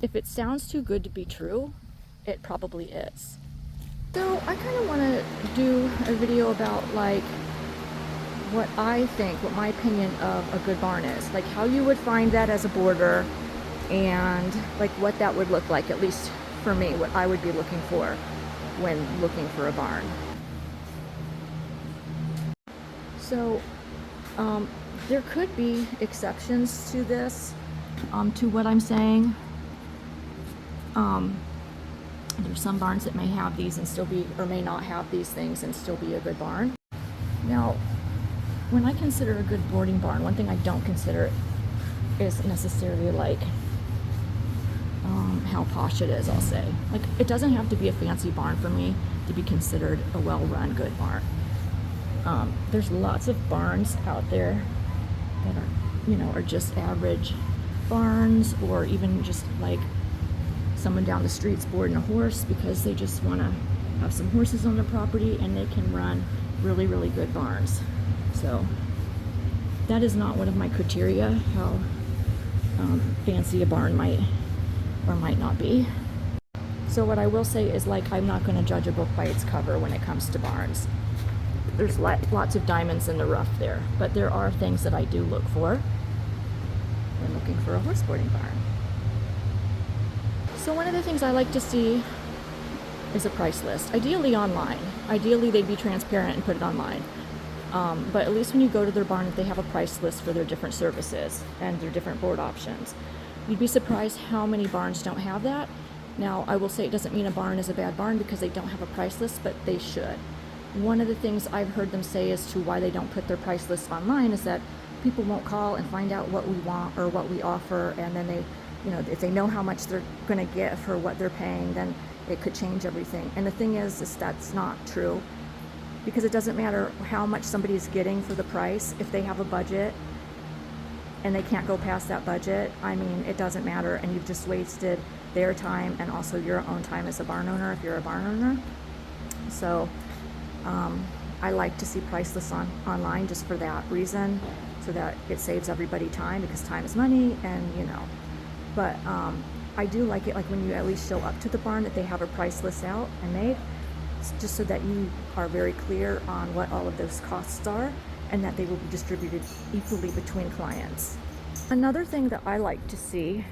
if it sounds too good to be true, it probably is. So I kind of want to do a video about like what I think, what my opinion of a good barn is, like how you would find that as a boarder, and like what that would look like, at least for me, what I would be looking for when looking for a barn. So there could be exceptions to this, to what I'm saying. There's some barns that may have these and still be, or may not have these things and still be a good barn. Now, when I consider a good boarding barn, one thing I don't consider is necessarily like how posh it is, I'll say. Like, it doesn't have to be a fancy barn for me to be considered a well-run good barn. There's lots of barns out there that are just average barns, or even just like someone down the street's boarding a horse because they just want to have some horses on their property, and they can run really, really good barns. So that is not one of my criteria, how fancy a barn might or might not be. So what I will say is, like, I'm not going to judge a book by its cover when it comes to barns. There's lots of diamonds in the rough there, but there are things that I do look for when looking for a horse boarding barn. So one of the things I like to see is a price list, ideally online. Ideally they'd be transparent and put it online. But at least when you go to their barn, if they have a price list for their different services and their different board options. You'd be surprised how many barns don't have that. Now, I will say it doesn't mean a barn is a bad barn because they don't have a price list, but they should. One of the things I've heard them say as to why they don't put their price lists online is that people won't call and find out what we want or what we offer, and then they, if they know how much they're going to get for what they're paying, then it could change everything. And the thing is that's not true, because it doesn't matter how much somebody's getting for the price. If they have a budget and they can't go past that budget, I mean, it doesn't matter, and you've just wasted their time and also your own time as a barn owner if you're a barn owner. So I like to see price lists online just for that reason, so that it saves everybody time, because time is money, and but I do like it, like when you at least show up to the barn, that they have a price list out and made, just so that you are very clear on what all of those costs are, and that they will be distributed equally between clients. Another thing that I like to see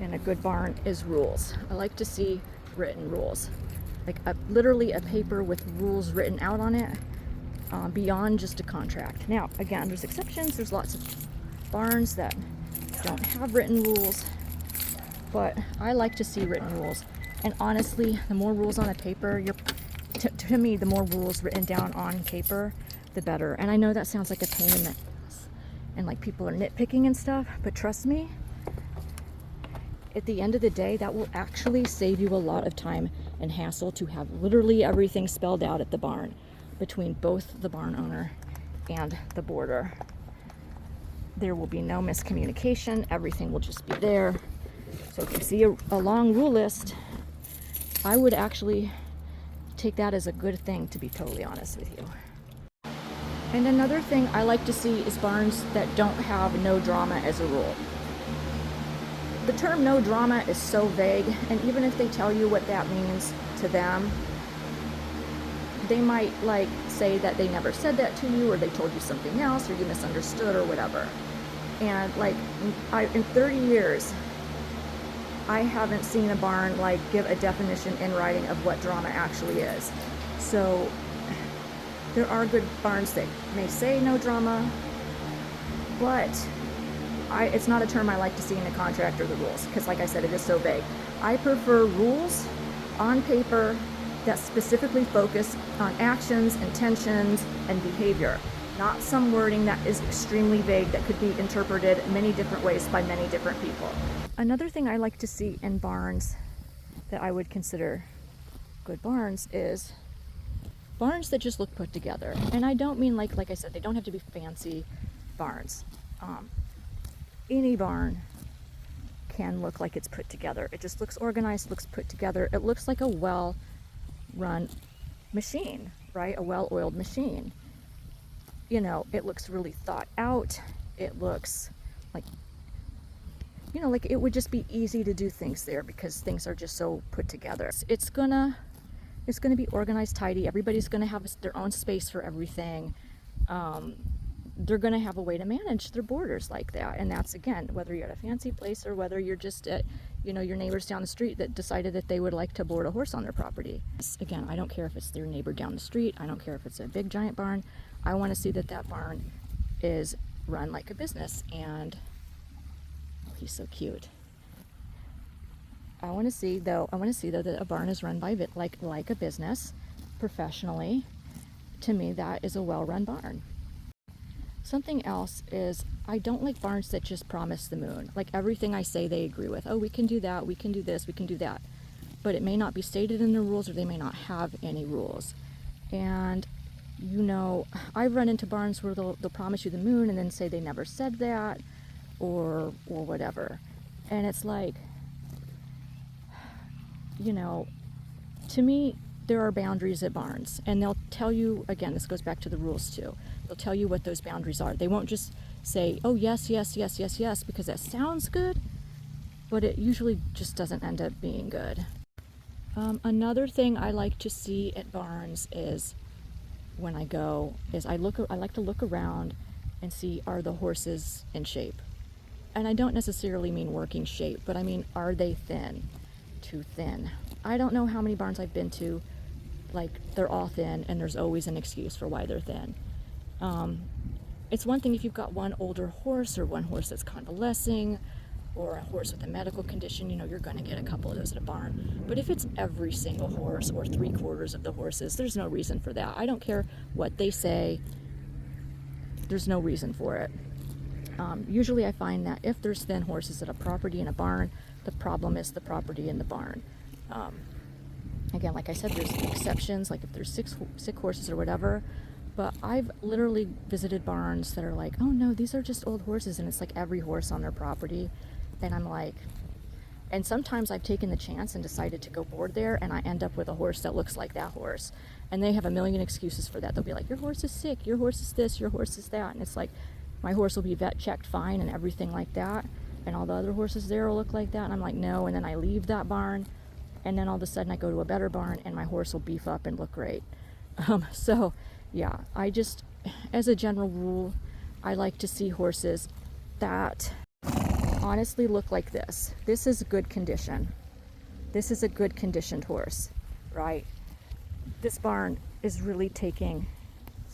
in a good barn is rules. I like to see written rules, like literally a paper with rules written out on it, beyond just a contract. Now, again, there's exceptions. There's lots of barns that don't have written rules, but I like to see written rules. And honestly, the more rules on a paper, to me, the more rules written down on paper, the better. And I know that sounds like a pain in the ass, and like people are nitpicking and stuff, but trust me, at the end of the day, that will actually save you a lot of time and hassle to have literally everything spelled out at the barn between both the barn owner and the boarder. There will be no miscommunication. Everything will just be there. So if you see a long rule list, I would actually take that as a good thing, to be totally honest with you. And another thing I like to see is barns that don't have no drama as a rule. The term no drama is so vague, and even if they tell you what that means to them, they might like say that they never said that to you, or they told you something else, or you misunderstood, or whatever. And like in 30 years, I haven't seen a barn like give a definition in writing of what drama actually is. So there are good barns that may say no drama, but it's not a term I like to see in the contract or the rules, because like I said, it is so vague. I prefer rules on paper that specifically focus on actions, intentions, and behavior, not some wording that is extremely vague that could be interpreted many different ways by many different people. Another thing I like to see in barns that I would consider good barns is barns that just look put together. And I don't mean like I said, they don't have to be fancy barns. Any barn can look like it's put together. It just looks organized, looks put together. It looks like a well-run machine, right? A well-oiled machine. It looks really thought out. It looks like you know, like it would just be easy to do things there because things are just so put together. It's gonna be organized, tidy. Everybody's gonna have their own space for everything. They're gonna have a way to manage their borders like that, and that's, again, whether you're at a fancy place or whether you're just at, you know, your neighbors down the street that decided that they would like to board a horse on their property. Again, I don't care if it's their neighbor down the street. I don't care if it's a big giant barn. I want to see that that barn is run like a business. And oh, he's so cute. I want to see though that a barn is run by like a business, professionally. To me, that is a well-run barn. Something else is, I don't like barns that just promise the moon. Like everything I say they agree with. Oh, we can do that, we can do this, we can do that. But it may not be stated in the rules, or they may not have any rules. And, you know, I've run into barns where they'll promise you the moon and then say they never said that, or whatever. And it's like, you know, to me, there are boundaries at barns, and they'll tell you, again, this goes back to the rules too. They'll tell you what those boundaries are. They won't just say, oh, yes, yes, yes, yes, yes, because that sounds good, but it usually just doesn't end up being good. Another thing I like to see at barns is, when I go, is I like to look around and see, are the horses in shape? And I don't necessarily mean working shape, but I mean, are they thin? Too thin. I don't know how many barns I've been to, like, they're all thin, and there's always an excuse for why they're thin. It's one thing if you've got one older horse, or one horse that's convalescing, or a horse with a medical condition, you know, you're going to get a couple of those at a barn. But if it's every single horse, or 3/4 of the horses, there's no reason for that. I don't care what they say, there's no reason for it. Usually I find that if there's thin horses at a property in a barn, the problem is the property in the barn. Again, like I said, there's exceptions, like if there's sick horses or whatever, but I've literally visited barns that are like, oh no, these are just old horses, and it's like every horse on their property. And I'm like, and sometimes I've taken the chance and decided to go board there, and I end up with a horse that looks like that horse, and they have a million excuses for that. They'll be like, your horse is sick, your horse is this, your horse is that, and it's like, my horse will be vet checked fine and everything like that, and all the other horses there will look like that, and I'm like, no. And then I leave that barn, and then all of a sudden I go to a better barn, and my horse will beef up and look great. So yeah, I just, as a general rule, I like to see horses that honestly look like this. This is good condition. This is a good conditioned horse, right? This barn is really taking,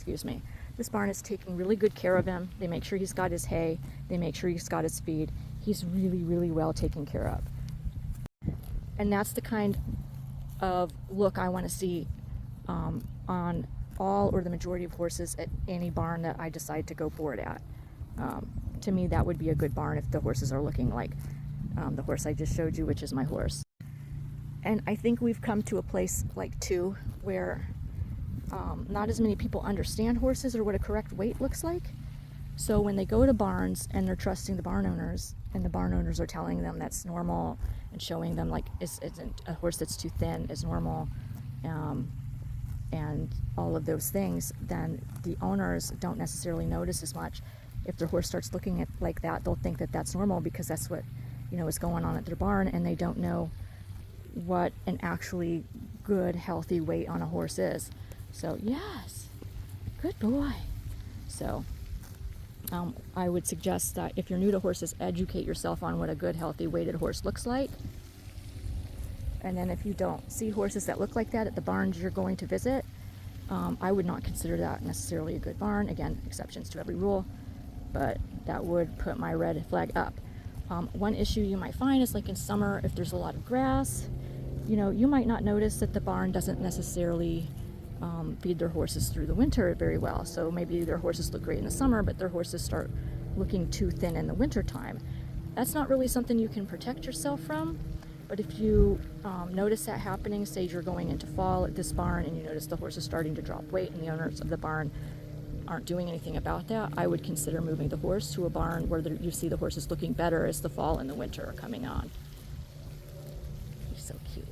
this barn is taking really good care of him. They make sure he's got his hay. They make sure he's got his feed. He's really, really well taken care of. And that's the kind of look I want to see on all or the majority of horses at any barn that I decide to go board at. To me, that would be a good barn if the horses are looking like the horse I just showed you, which is my horse. And I think we've come to a place like too where not as many people understand horses or what a correct weight looks like. So when they go to barns and they're trusting the barn owners, and the barn owners are telling them that's normal and showing them like isn't a horse that's too thin is normal, and all of those things, then the owners don't necessarily notice as much. If their horse starts looking at like that, they'll think that that's normal because that's what, you know, is going on at their barn, and they don't know what an actually good healthy weight on a horse is. So yes, good boy. So I would suggest that if you're new to horses, educate yourself on what a good healthy weighted horse looks like. And then if you don't see horses that look like that at the barns you're going to visit, I would not consider that necessarily a good barn. Again, exceptions to every rule, but that would put my red flag up. One issue you might find is, like in summer, if there's a lot of grass, you know, you might not notice that the barn doesn't necessarily feed their horses through the winter very well. So maybe their horses look great in the summer, but their horses start looking too thin in the winter time. That's not really something you can protect yourself from. But if you notice that happening, say you're going into fall at this barn and you notice the horse is starting to drop weight and the owners of the barn aren't doing anything about that, I would consider moving the horse to a barn where you see the horses looking better as the fall and the winter are coming on. He's so cute.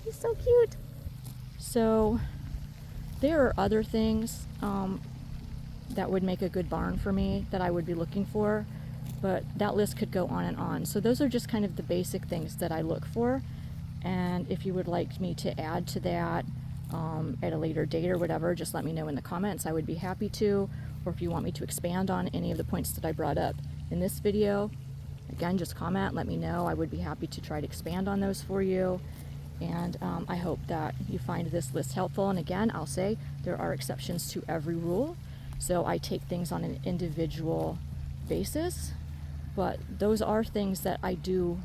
He's so cute. So there are other things that would make a good barn for me that I would be looking for. but that list could go on and on. So those are just kind of the basic things that I look for. And if you would like me to add to that at a later date or whatever, just let me know in the comments. I would be happy to. Or if you want me to expand on any of the points that I brought up in this video, again, just comment, let me know. I would be happy to try to expand on those for you. And I hope that you find this list helpful. And again, I'll say there are exceptions to every rule. So I take things on an individual basis, but those are things that I do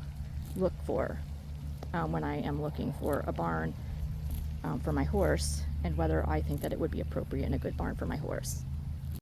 look for when I am looking for a barn for my horse, and whether I think that it would be appropriate and a good barn for my horse.